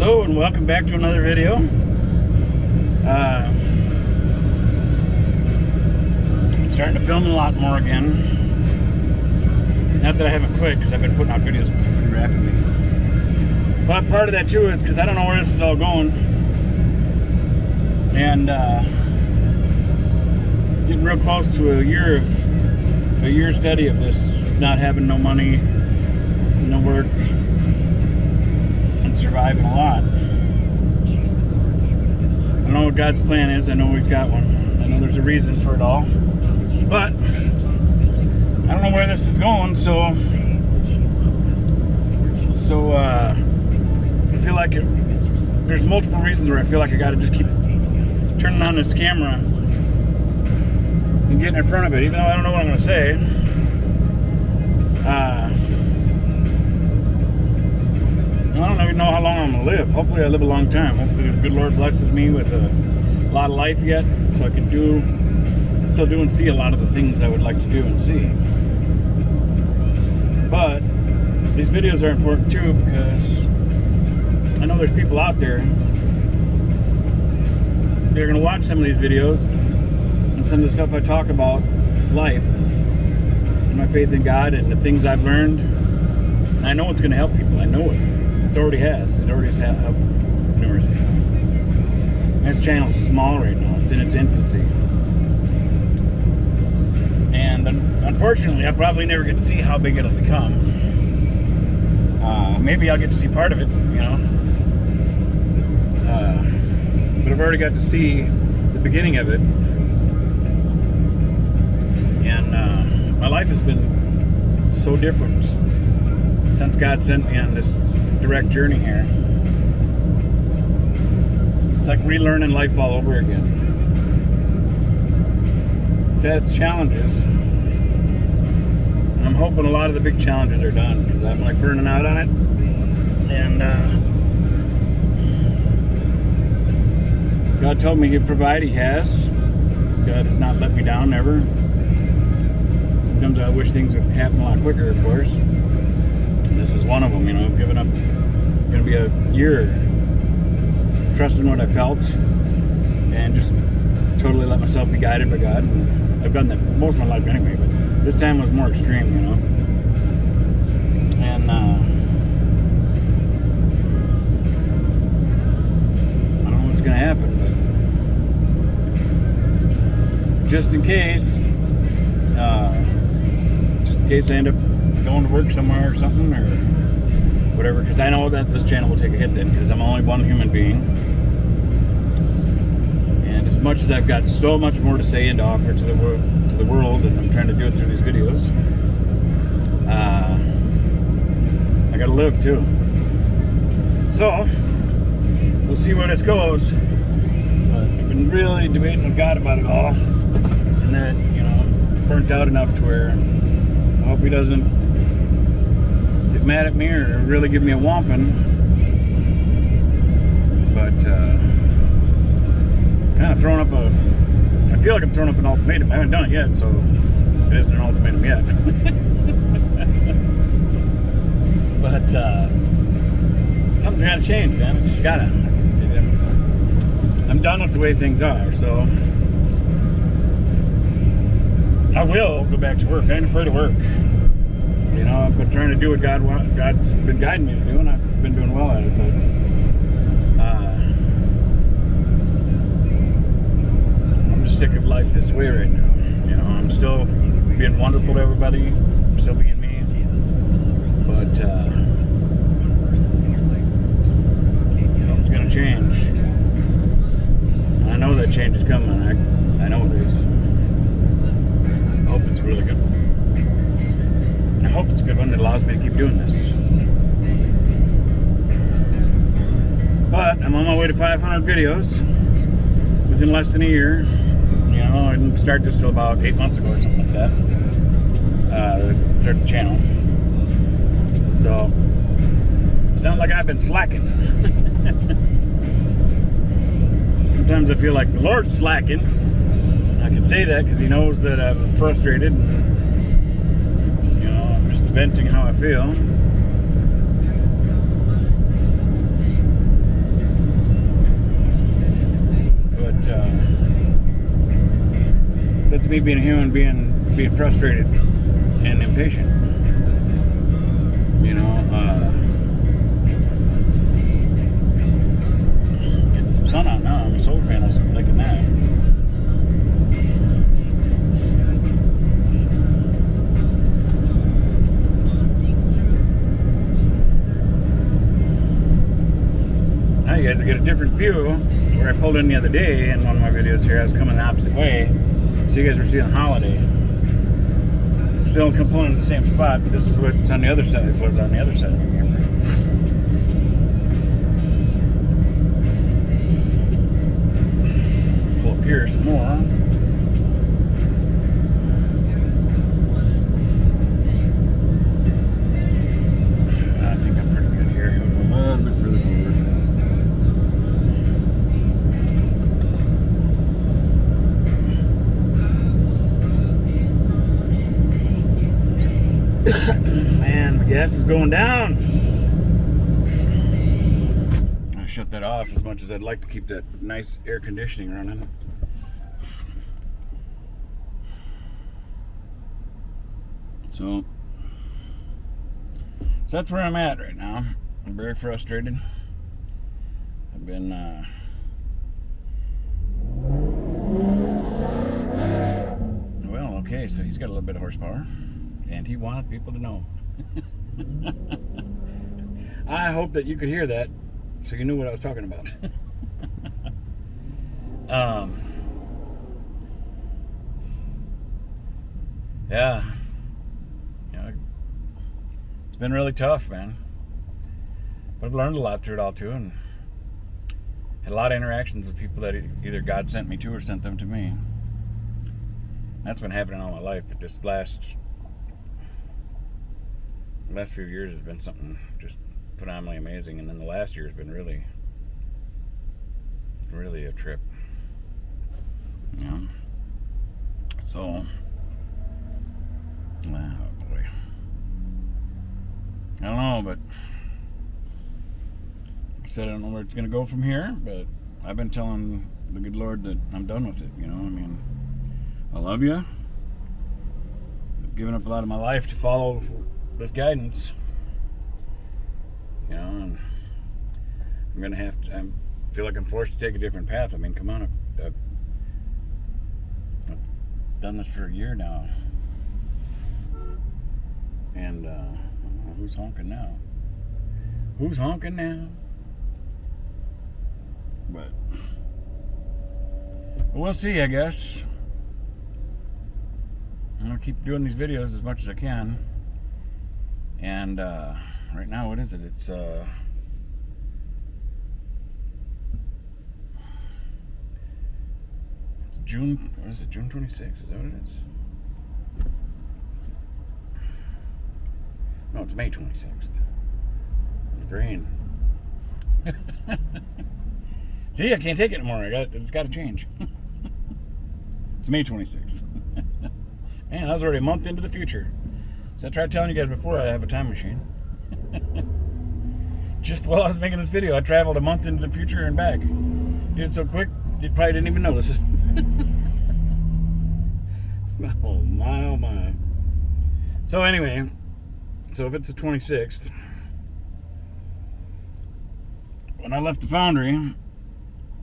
Hello and welcome back to another video. I'm starting to film a lot more again. Not that I haven't quit, because I've been putting out videos pretty rapidly. But part of that too is because I don't know where this is all going. And getting real close to a year study of this, not having no money, no work, and surviving a lot. I don't know what God's plan is. I know He's got one. I know there's a reason for it all. But I don't know where this is going, so I feel like there's multiple reasons where I feel like I got to just keep turning on this camera and getting in front of it, even though I don't know what I'm going to say. I don't even know how long I'm going to live. Hopefully I live a long time. Hopefully the good Lord blesses me with a lot of life yet, so I can still do and see a lot of the things I would like to do and see. But these videos are important too, because I know there's people out there that are going to watch some of these videos and some of the stuff I talk about life and my faith in God and the things I've learned. And I know it's going to help people. I know it. It already has. It already has helped numerous people. This channel's small right now. It's in its infancy. And unfortunately, I probably never get to see how big it'll become. Maybe I'll get to see part of it, you know. But I've already got to see the beginning of it. And my life has been so different since God sent me on this direct journey here. It's like relearning life all over again. It's had its challenges. And I'm hoping a lot of the big challenges are done, because I'm like burning out on it. And God told me He'd provide. He has. God has not let me down, never. Sometimes I wish things would happen a lot quicker, of course. This is one of them, you know. I've given up. It's going to be a year trusting what I felt and just totally let myself be guided by God. And I've done that most of my life anyway, but this time was more extreme, you know. And I don't know what's going to happen, but just in case I end up going to work somewhere or something or whatever, because I know that this channel will take a hit then, because I'm only one human being. And as much as I've got so much more to say and to offer to the world, and I'm trying to do it through these videos, I gotta live too. So we'll see where this goes. But I've been really debating with God about it all, and that, you know, burnt out enough to where I hope He doesn't get mad at me or really give me a whomping. But kind of throwing up I feel like I'm throwing up an ultimatum. I haven't done it yet, so it isn't an ultimatum yet. But something's got to change, man. It's just gotta. I'm done with the way things are, so I will go back to work. I ain't afraid of work. You know, I've been trying to do what God's been guiding me to do, and I've been doing well at it. But I'm just sick of life this way right now. You know, I'm still being wonderful to everybody. I'm still being me. But something's going to change. I know that change is coming. I know it is. I hope it's a really good one. I hope it's a good one that allows me to keep doing this. But I'm on my way to 500 videos within less than a year. You know, I didn't start this till about 8 months ago or something like that. Start the channel. So it's not like I've been slacking. Sometimes I feel like the Lord's slacking. I can say that because He knows that I'm frustrated. venting how I feel. me being a human, being frustrated and impatient. You know, getting some sun out now. I'm solar panels, I'm liking that. Now you guys get a different view. Where I pulled in the other day in one of my videos here, I was coming the opposite way, so you guys were seeing Holiday. Still pulling in the same spot, but this is what's on the other side. It was on the other side of the camera. Pull up here some more. I think I'm pretty good here. A little bit further forward. Man, the gas is going down. I shut that off as much as I'd like to keep that nice air conditioning running. So that's where I'm at right now. I'm very frustrated. I've been well, okay, so he's got a little bit of horsepower. And he wanted people to know. I hope that you could hear that so you knew what I was talking about. Yeah. It's been really tough, man. But I've learned a lot through it all, too. And had a lot of interactions with people that either God sent me to or sent them to me. That's been happening all my life. But this last few years has been something just phenomenally amazing, and then the last year has been really a trip. So oh boy, I don't know, but like I said, I don't know where it's gonna go from here, but I've been telling the good Lord that I'm done with it. I love you. I've given up a lot of my life to follow this guidance, and I'm gonna have to. I feel like I'm forced to take a different path. Come on, I've done this for a year now, and who's honking now? Who's honking now? But we'll see, I guess. I'm gonna keep doing these videos as much as I can. And right now, what is it? It's June. What is it? June 26th. Is that what it is? No, it's May 26th. My brain. See, I can't take it anymore. It's got to change. It's May 26th. Man, I was already a month into the future. So I tried telling you guys before I have a time machine. Just while I was making this video, I traveled a month into the future and back. Did it so quick, you probably didn't even notice. Oh my, oh my. So anyway, if it's the 26th, when I left the foundry,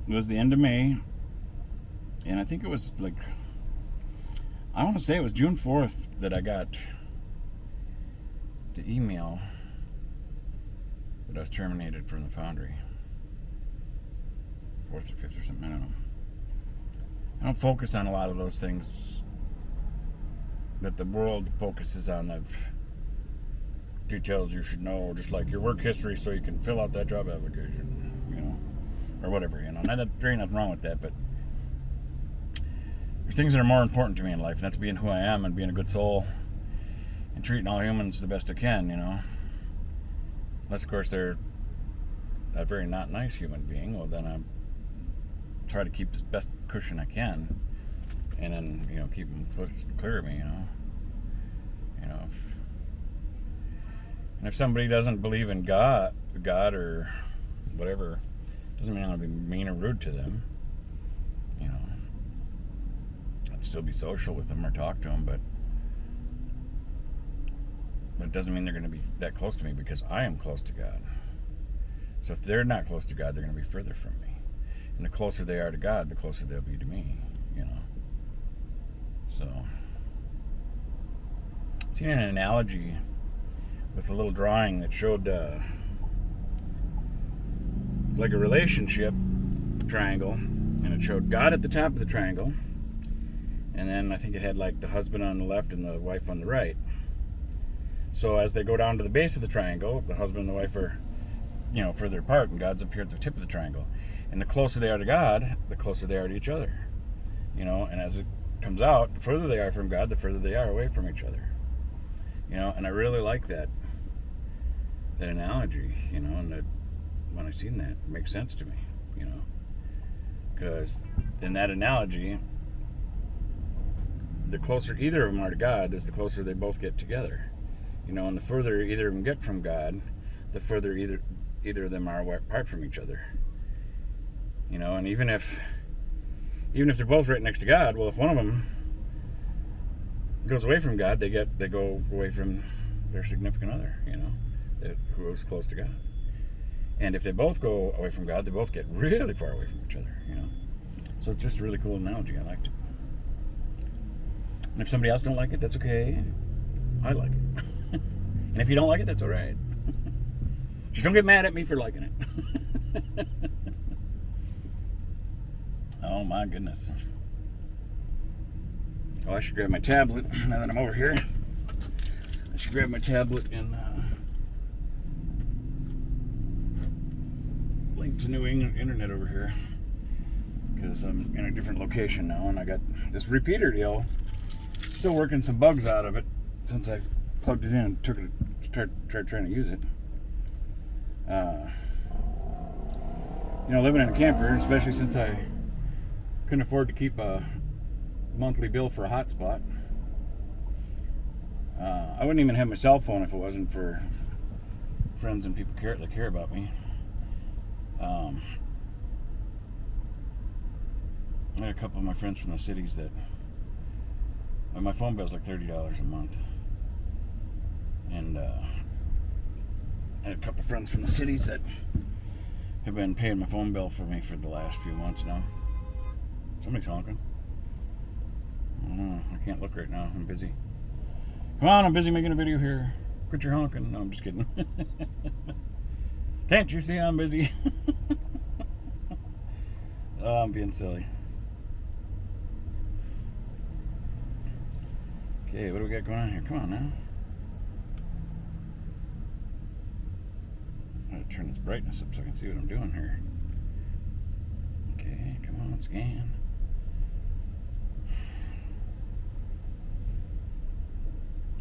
it was the end of May, and I think it was I want to say it was June 4th that I got the email that I was terminated from the foundry. 4th or 5th or something, I don't know. I don't focus on a lot of those things that the world focuses on, of details you should know, just like your work history so you can fill out that job application, or whatever, there ain't nothing wrong with that, but there's things that are more important to me in life, and that's being who I am and being a good soul and treating all humans the best I can, Unless, of course, they're a very not nice human being, well, then I try to keep the best cushion I can, and then, keep them clear of me, And if somebody doesn't believe in God or whatever, doesn't mean I'm going to be mean or rude to them, I'd still be social with them or talk to them, but it doesn't mean they're going to be that close to me because I am close to God. So if they're not close to God, they're going to be further from me. And the closer they are to God, the closer they'll be to me, you know. So, seeing an analogy with a little drawing that showed like a relationship triangle, and it showed God at the top of the triangle, and then I think it had like the husband on the left and the wife on the right. So as they go down to the base of the triangle, the husband and the wife are, you know, further apart, and God's up here at the tip of the triangle. And the closer they are to God, the closer they are to each other. You know, and as it comes out, the further they are from God, the further they are away from each other. You know, and I really like that analogy, you know, and that when I seen that, it makes sense to me, you know. Because in that analogy, the closer either of them are to God is the closer they both get together. You know, and the further either of them get from God, the further either of them are apart from each other. You know, and even if they're both right next to God, well, if one of them goes away from God, they go away from their significant other, you know, who is close to God. And if they both go away from God, they both get really far away from each other, you know. So it's just a really cool analogy. I liked it. And if somebody else don't like it, that's okay. I like it. And if you don't like it, that's all right. Just don't get mad at me for liking it. Oh my goodness. Oh, I should grab my tablet now that I'm over here. I should grab my tablet and link to new internet over here, because I'm in a different location now, and I got this repeater deal. Still working some bugs out of it since I plugged it in and took it, tried trying to use it. You know, living in a camper, especially since I couldn't afford to keep a monthly bill for a hotspot. I wouldn't even have my cell phone if it wasn't for friends and people that care about me. I had a couple of my friends from the cities that my phone bill's like $30 a month, and I had a couple of friends from the cities that have been paying my phone bill for me for the last few months now. Somebody's honking. I don't know. I can't look right now. I'm busy. Come on, I'm busy making a video here. Quit your honking. No, I'm just kidding. Can't you see I'm busy? Oh, I'm being silly. Okay, what do we got going on here? Come on now. I'm going to turn this brightness up so I can see what I'm doing here. Okay, come on, scan.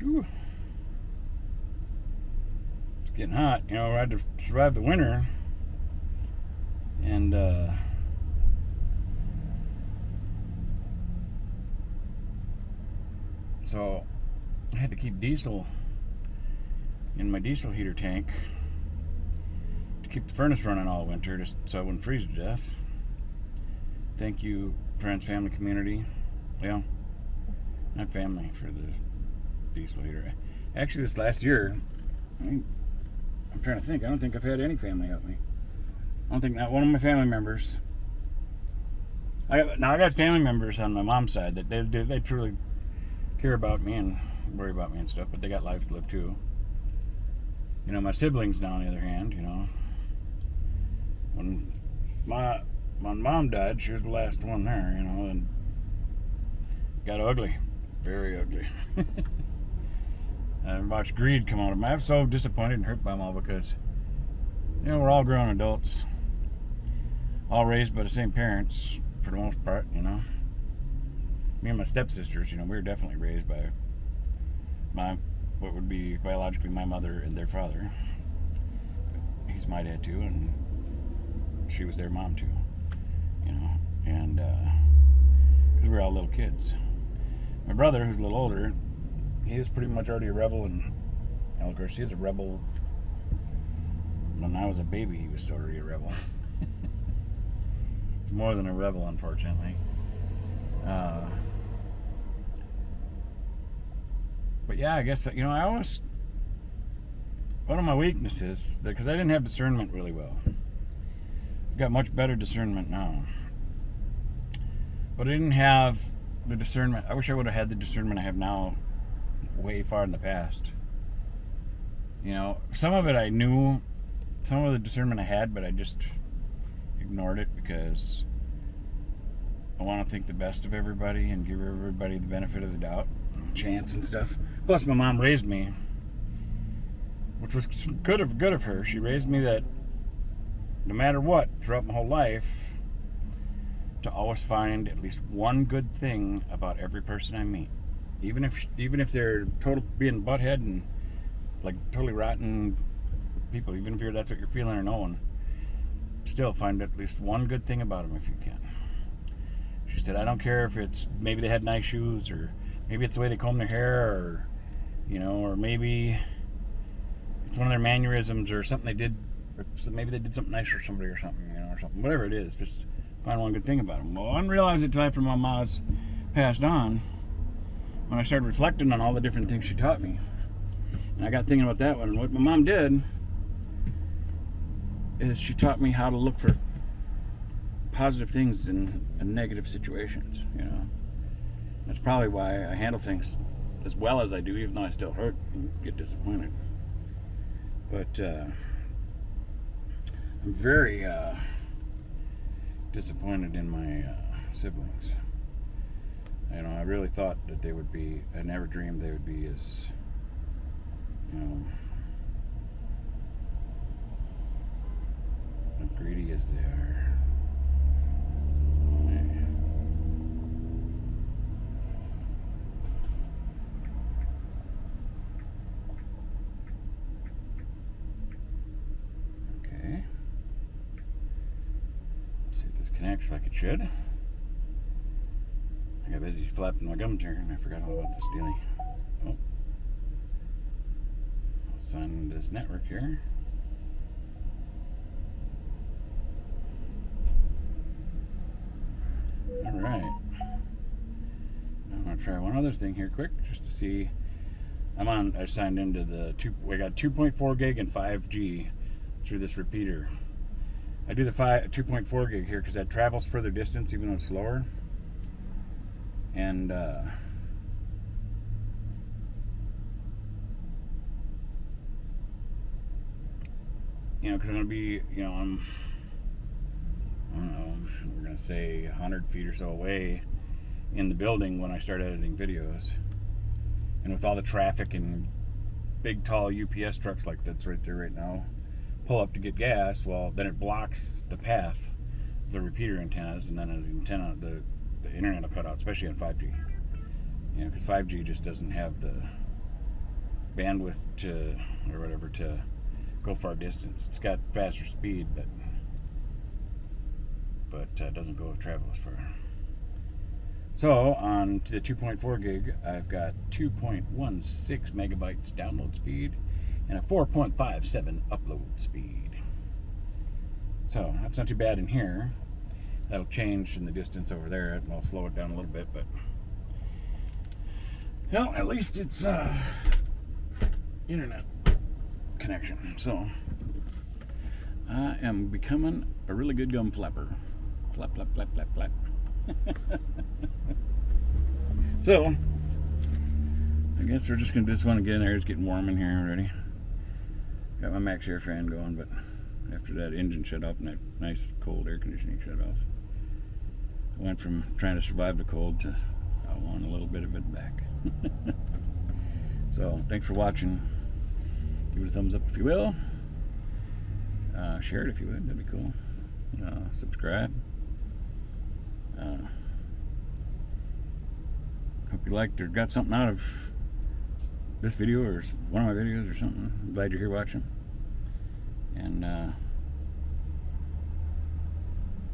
Ooh. It's getting hot. You know, I had to survive the winter. And, so I had to keep diesel in my diesel heater tank to keep the furnace running all winter, just so I wouldn't freeze to death. Thank you, friends, family, community. Well, not family for the diesel heater. Actually, this last year, I'm trying to think. I don't think I've had any family help me. I don't think not one of my family members. I got family members on my mom's side that they truly care about me and worry about me and stuff, but they got lives to live too. You know, my siblings now, on the other hand, you know, when mom died, she was the last one there, you know, and got ugly, very ugly. I watched greed come out of me. I'm so disappointed and hurt by them all because, you know, we're all grown adults, all raised by the same parents for the most part, you know. Me and my stepsisters, you know, we were definitely raised by what would be biologically my mother and their father. He's my dad too, and she was their mom too, you know, and because we were all little kids. My brother, who's a little older, he was pretty much already a rebel, and of course he was a rebel when I was a baby. He was still already a rebel. More than a rebel, unfortunately. But yeah, I guess, you know, I always, one of my weaknesses, because I didn't have discernment really well. I've got much better discernment now. But I didn't have the discernment. I wish I would have had the discernment I have now way far in the past. You know, some of it I knew, some of the discernment I had, but I just ignored it because I want to think the best of everybody and give everybody the benefit of the doubt, chance and stuff. Plus, my mom raised me, which was good of her. She raised me that no matter what, throughout my whole life, to always find at least one good thing about every person I meet, even if they're total being butthead and like totally rotten people, even if that's what you're feeling or knowing, still find at least one good thing about them if you can. She said, I don't care if it's maybe they had nice shoes, or maybe it's the way they comb their hair, or you know, or maybe it's one of their mannerisms or something they did, or maybe they did something nice for somebody or something, you know, or something, whatever it is, just find one good thing about them. Well, I didn't realize it until after my mom's passed on, when I started reflecting on all the different things she taught me. And I got thinking about that one. And what my mom did is she taught me how to look for positive things in negative situations, you know. That's probably why I handle things as well as I do, even though I still hurt and get disappointed. But I'm very disappointed in my siblings. You know, I really thought that they would be, I never dreamed they would be as, you know, greedy as they are. Okay. Let's see if this connects like it should. I got busy flapping my gums here and I forgot all about this dealie. Oh. I'll sign this network here. Alright. I'm going to try one other thing here quick just to see. I signed into we got 2.4 gig and 5G through this repeater. I do the 2.4 gig here because that travels further distance even though it's slower. And you know, because I'm going to be, you know, I don't know, we're going to say 100 feet or so away in the building when I start editing videos. And with all the traffic and big, tall UPS trucks like that's right there right now, pull up to get gas, well, then it blocks the path of the repeater antennas, and then the antenna, the internet will cut out, especially on 5G. You know, because 5G just doesn't have the bandwidth to, or whatever, to go far distance. It's got faster speed, but doesn't go travel as far. So on to the 2.4 gig, I've got 2.16 megabytes download speed and a 4.57 upload speed. So that's not too bad in here. That'll change in the distance over there, and I'll slow it down a little bit, but well, at least it's internet connection. So I am becoming a really good gum flapper. Flap, flap, flap, flap, flap. So I guess we're just gonna do this one again. It's getting warm in here already. Got my max air fan going, but after that engine shut off and that nice cold air conditioning shut off, I went from trying to survive the cold to I want a little bit of it back. So thanks for watching. Give it a thumbs up if you will. Share it if you would, that'd be cool. Subscribe. Hope you liked or got something out of this video or one of my videos or something. I'm glad you're here watching. And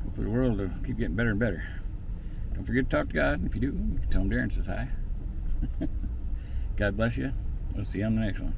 hopefully the world will keep getting better and better. Don't forget to talk to God. If you do, you can tell him Darren says hi. God bless you. We'll see you on the next one.